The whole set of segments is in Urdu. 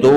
2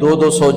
200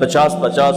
50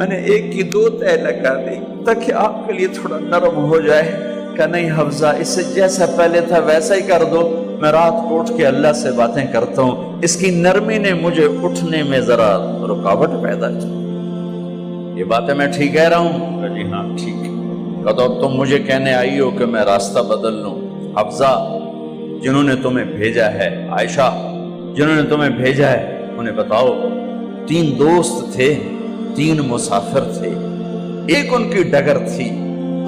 میں نے ایک کی 2 تہ لگا دی تاکہ آپ کے لیے تھوڑا نرم ہو جائے۔ کہ نہیں حفظہ، اس سے جیسا پہلے تھا ویسا ہی کر دو، میں رات کو اٹھ کے اللہ سے باتیں کرتا ہوں، اس کی نرمی نے مجھے اٹھنے میں ذرا رکاوٹ پیدا کی۔ یہ باتیں میں ٹھیک کہہ رہا ہوں؟ کہ جی ہاں ٹھیک ہے۔ کہ تو تم مجھے کہنے آئی ہو کہ میں راستہ بدل لوں؟ حفظہ، جنہوں نے تمہیں بھیجا ہے، عائشہ جنہوں نے تمہیں بھیجا ہے، انہیں بتاؤ 3 دوست تھے، 3 مسافر تھے، ایک ان کی ڈگر تھی،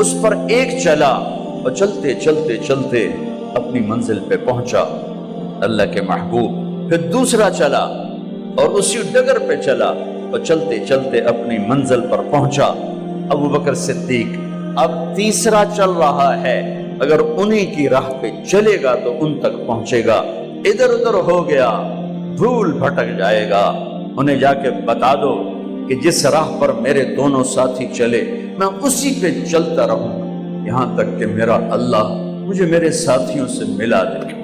اس پر ایک چلا اور چلتے چلتے چلتے اپنی منزل پہ پہنچا اللہ کے محبوب، پھر دوسرا چلا اور اسی ڈگر پہ چلا اور چلتے چلتے اپنی منزل پر پہنچا ابو بکر صدیق۔ اب تیسرا چل رہا ہے، اگر انہیں کی راہ پہ چلے گا تو ان تک پہنچے گا، ادھر ادھر ہو گیا بھول بھٹک جائے گا۔ انہیں جا کے بتا دو کہ جس راہ پر میرے دونوں ساتھی چلے میں اسی پہ چلتا رہوں یہاں تک کہ میرا اللہ مجھے میرے ساتھیوں سے ملا دے۔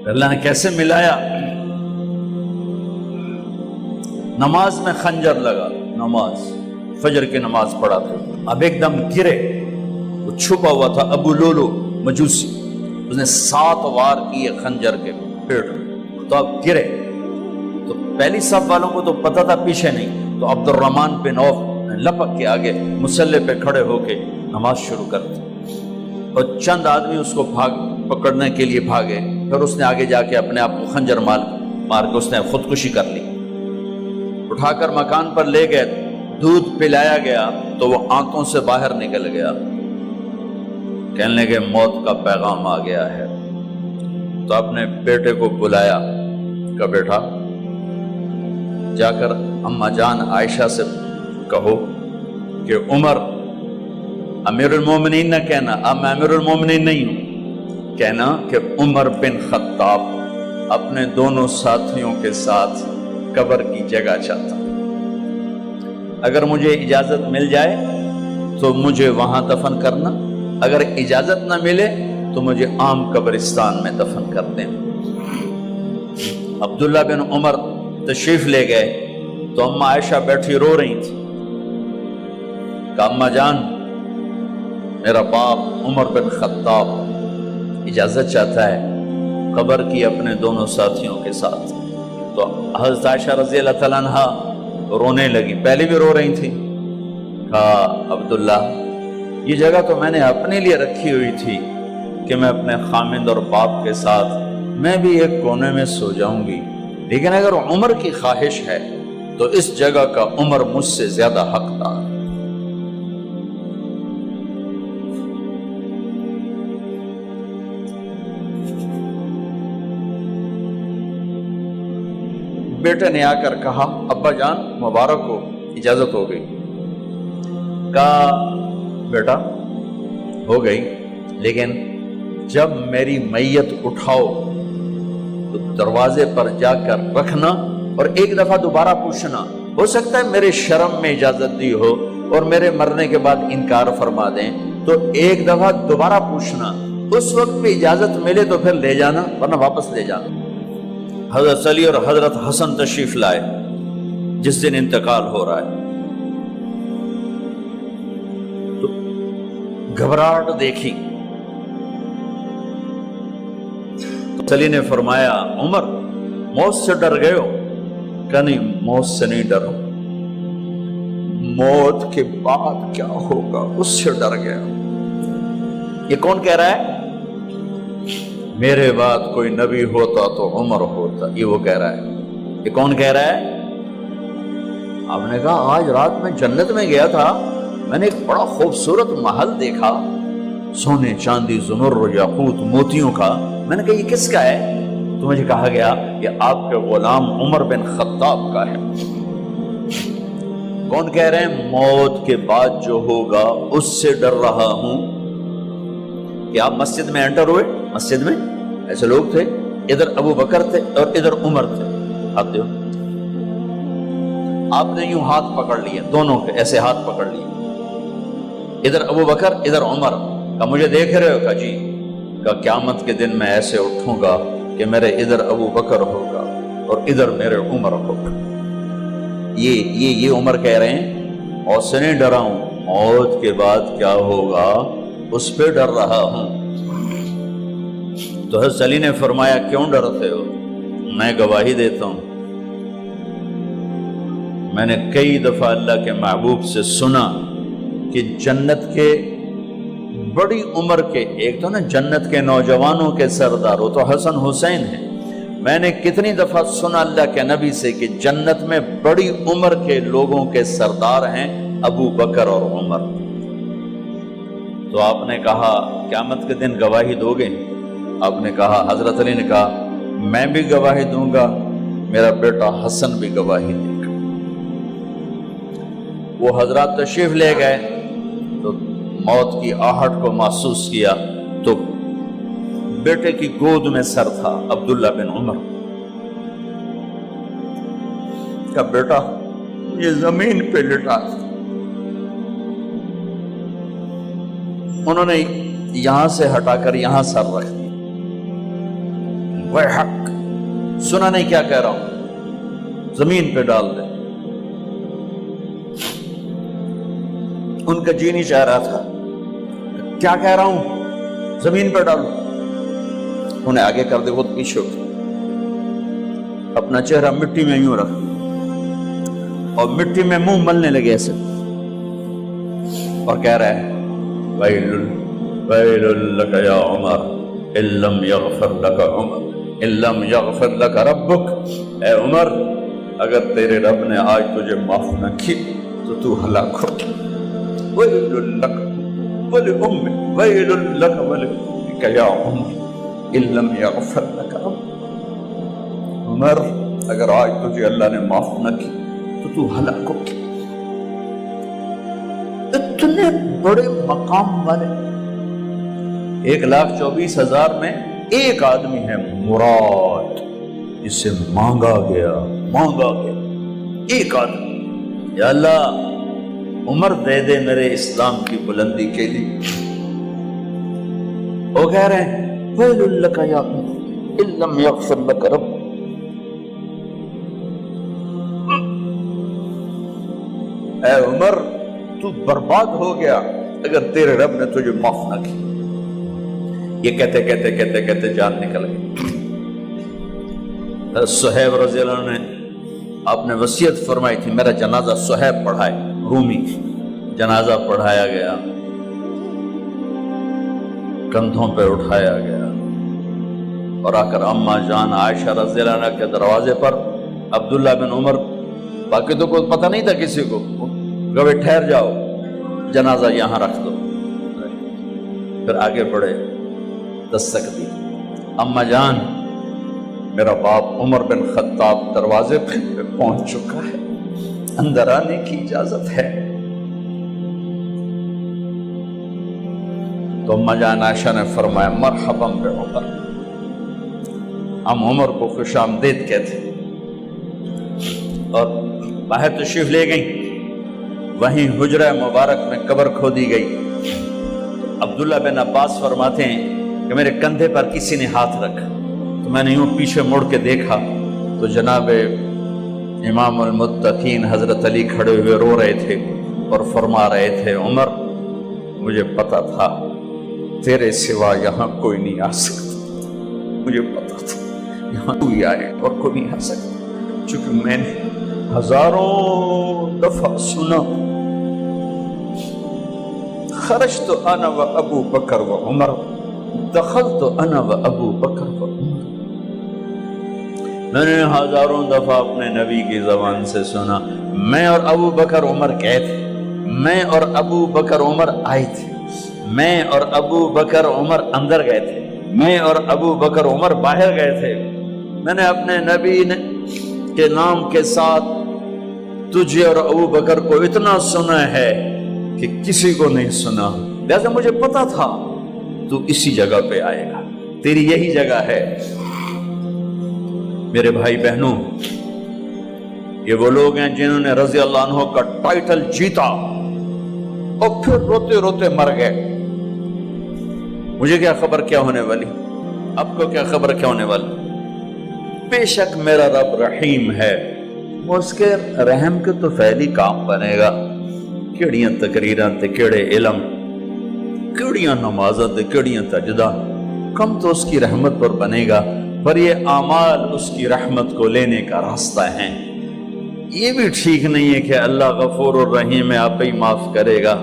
اللہ نے کیسے ملایا؟ نماز میں خنجر لگا، نماز فجر کی نماز پڑھا تھا، اب ایک دم گرے، وہ چھپا ہوا تھا ابو لولو مجوسی، اس نے 7 وار کیے خنجر کے پیٹ میں، تو اب گرے تو پہلی صف والوں کو تو پتہ تھا، پیچھے نہیں، تو عبد الرحمن بن عوف لپک کے آگے مصلی پہ کھڑے ہو کے نماز شروع کر دی، اور چند آدمی اس کو پکڑنے کے لیے بھاگے، پھر اس نے آگے جا کے اپنے آپ کو خنجر مار کے اس نے خودکشی کر لی۔ اٹھا کر مکان پر لے گئے، دودھ پلایا گیا تو وہ آنتوں سے باہر نکل گیا، کہنے لگے موت کا پیغام آ گیا ہے۔ تو اپنے بیٹے کو بلایا کہ بیٹا جا کر اماں جان عائشہ سے کہو کہ عمر، امیر المومنین نہ کہنا، اب میں امیر المومنین نہیں ہوں، کہنا کہ عمر بن خطاب اپنے دونوں ساتھیوں کے ساتھ قبر کی جگہ چاہتا، اگر مجھے اجازت مل جائے تو مجھے وہاں دفن کرنا، اگر اجازت نہ ملے تو مجھے عام قبرستان میں دفن کر دیں۔ عبداللہ بن عمر تشریف لے گئے تو اماں عائشہ بیٹھی رو رہی تھی کہ اماں جان میرا باپ عمر بن خطاب اجازت چاہتا ہے قبر کی اپنے دونوں ساتھیوں کے ساتھ۔ تو حضرت عائشہ رضی اللہ تعالیٰ عنہ رونے لگی، پہلے بھی رو رہی تھی، کہا عبداللہ یہ جگہ تو میں نے اپنے لیے رکھی ہوئی تھی کہ میں اپنے خامند اور باپ کے ساتھ میں بھی ایک کونے میں سو جاؤں گی، لیکن اگر عمر کی خواہش ہے تو اس جگہ کا عمر مجھ سے زیادہ حقدار۔ بیٹے نے آ کر کہا ابا جان مبارک ہو، اجازت ہو گئی۔ کہا بیٹا ہو گئی، لیکن جب میری میت اٹھاؤ تو دروازے پر جا کر رکھنا اور ایک دفعہ دوبارہ پوچھنا، ہو سکتا ہے میرے شرم میں اجازت دی ہو اور میرے مرنے کے بعد انکار فرما دیں، تو ایک دفعہ دوبارہ پوچھنا، اس وقت بھی اجازت ملے تو پھر لے جانا ورنہ واپس لے جانا۔ حضرت علی اور حضرت حسن تشریف لائے جس دن انتقال ہو رہا ہے، تو گھبراہٹ دیکھی، علی نے فرمایا عمر موت سے ڈر گئے ہو؟ کہ نہیں موت سے نہیں ڈرا، موت کے بعد کیا ہوگا اس سے ڈر گیا۔ یہ کون کہہ رہا ہے؟ میرے بعد کوئی نبی ہوتا تو عمر ہوتا، یہ وہ کہہ رہا ہے۔ یہ کون کہہ رہا ہے؟ آپ نے کہا آج رات میں جنت میں گیا تھا، میں نے ایک بڑا خوبصورت محل دیکھا، سونے چاندی زمر یاقوت موتیوں کا، میں نے کہا یہ کس کا ہے؟ تو مجھے کہا گیا یہ آپ کے غلام عمر بن خطاب کا ہے۔ کون کہہ رہے ہیں موت کے بعد جو ہوگا اس سے ڈر رہا ہوں؟ کہ آپ مسجد میں انٹر ہوئے، مسجد میں ایسے لوگ تھے، ادھر ابو بکر تھے اور ادھر عمر تھے، ہاتھ دیو، آپ نے یوں ہاتھ پکڑ لیے، دونوں کے ایسے ہاتھ پکڑ لیے، ادھر ابو بکر ادھر عمر، کہ مجھے دیکھ رہے ہو؟ کہ جی۔ کہ قیامت کے دن میں ایسے اٹھوں گا کہ میرے ادھر ابو بکر ہوگا اور ادھر میرے عمر ہوگا۔ یہ عمر کہہ رہے ہیں موت سے نہیں ڈرا ہوں، موت کے بعد کیا ہوگا اس پہ ڈر رہا ہوں۔ تو حضرت علی نے فرمایا کیوں ڈرتے ہو؟ میں گواہی دیتا ہوں، میں نے کئی دفعہ اللہ کے محبوب سے سنا کہ جنت کے بڑی عمر کے، ایک تو نا جنت کے نوجوانوں کے سردار وہ تو حسن حسین ہیں، میں نے کتنی دفعہ سنا اللہ کے نبی سے کہ جنت میں بڑی عمر کے لوگوں کے سردار ہیں ابو بکر اور عمر۔ تو آپ نے کہا قیامت کے دن گواہی دو گے؟ آپ نے کہا، حضرت علی نے کہا میں بھی گواہی دوں گا، میرا بیٹا حسن بھی گواہی دے گا۔ وہ حضرات تشریف لے گئے تو موت کی آہٹ کو محسوس کیا تو بیٹے کی گود میں سر تھا عبداللہ بن عمر کا، بیٹا یہ زمین پہ لٹا۔ انہوں نے یہاں سے ہٹا کر یہاں سر رکھ دیا۔ وہ حق سنا نہیں کیا کہہ رہا ہوں، زمین پہ ڈال دے۔ ان کا جی نہیں چاہ رہا تھا، کیا کہہ رہا ہوں، زمین پہ ڈالو۔ انہیں آگے کر دے، وہ پیچھے اٹھ، اپنا چہرہ مٹی میں یوں رکھ اور مٹی میں منہ ملنے لگے ایسے، اور کہہ رہا ہے ویل لک یا عمر ان لم یغفر لک عمر ان لم یغفر لک ربک، اے عمر اگر تیرے رب نے آج تجھے معاف نہ کی تو ہلاک ہو۔ ویل لک ولأمک ویل لک ولأمک یا عمر ان لم یغفر لک ربک، عمر اگر آج تجھے اللہ نے معاف نہ کی تو ہلاک ہو۔ اتنے بڑے مقام والے 1,24,000 میں ایک آدمی ہے مراد، جسے مانگا گیا ایک آدمی، یا اللہ عمر دے دے میرے اسلام کی بلندی کے لیے۔ وہ کہہ رہے ہیں ویل لک یا عمر ان لم یغفر لک رب، اے عمر تو برباد ہو گیا اگر تیرے رب نے تجھے معاف نہ کی۔ یہ کہتے کہتے جان نکل گئی۔ صہیب رضی اللہ عنہ نے آپ نے وصیت فرمائی تھی میرا جنازہ صہیب پڑھائے، رومی جنازہ پڑھایا گیا، کندھوں پہ اٹھایا گیا، اور آ کر اماں جان عائشہ رضی اللہ عنہ کے دروازے پر عبداللہ بن عمر، باقی تو کوئی پتہ نہیں تھا کسی کو، کہے ٹھہر جاؤ جنازہ یہاں رکھ دو۔ پھر آگے بڑھے، دستک دی، اماں جان میرا باپ عمر بن خطاب دروازے پہ پہنچ چکا ہے، اندر آنے کی اجازت ہے۔ تو اماں جان عائشہ نے فرمایا مرحبا بعمر، ہم عمر کو خوش آمدید کہتے، اور باہر تشریف لے گئیں۔ وہیں حجرہ مبارک میں قبر کھودی گئی۔ عبداللہ بن عباس فرماتے ہیں کہ میرے کندھے پر کسی نے ہاتھ رکھا تو میں نے یوں پیچھے مڑ کے دیکھا تو جناب امام المتقین حضرت علی کھڑے ہوئے رو رہے تھے اور فرما رہے تھے عمر مجھے پتا تھا تیرے سوا یہاں کوئی نہیں آ سکتا، مجھے پتا تھا یہاں تو ہی آئے اور کوئی نہیں آ سکتا، چونکہ میں نے ہزاروں دفعہ سنا خرجت انا و ابو بکر و عمر دخلت انا و ابو بکر و عمر، میں نے ہزاروں دفعہ اپنے نبی کی زبان سے سنا میں اور ابو بکر عمر گئے تھے، میں اور ابو بکر عمر آئے تھے، میں اور ابو بکر عمر اندر گئے تھے، میں اور ابو بکر عمر باہر گئے تھے، میں نے اپنے نبی کے نام کے ساتھ تجھے اور ابو بکر کو اتنا سنا ہے کہ کسی کو نہیں سنا، لہذا مجھے پتا تھا تو اسی جگہ پہ آئے گا، تیری یہی جگہ ہے۔ میرے بھائی بہنوں، یہ وہ لوگ ہیں جنہوں نے رضی اللہ عنہ کا ٹائٹل جیتا اور پھر روتے روتے مر گئے۔ مجھے کیا خبر کیا ہونے والی، آپ کو کیا خبر کیا ہونے والی؟ بے شک میرا رب رحیم ہے، وہ اس کے رحم کے تو فعلی کام بنے گا، کیڑیاں تقریراں تے کیڑے علم، کیڑیاں نمازاں تے کیڑیاں سجدہ، کم تو اس کی رحمت پر بنے گا، پر یہ اعمال اس کی رحمت کو لینے کا راستہ ہیں۔ یہ بھی ٹھیک نہیں ہے کہ اللہ غفور الرحیم ہے، آپ ہی معاف کرے گا،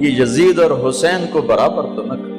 یہ یزید اور حسین کو برابر تو نہ کرے۔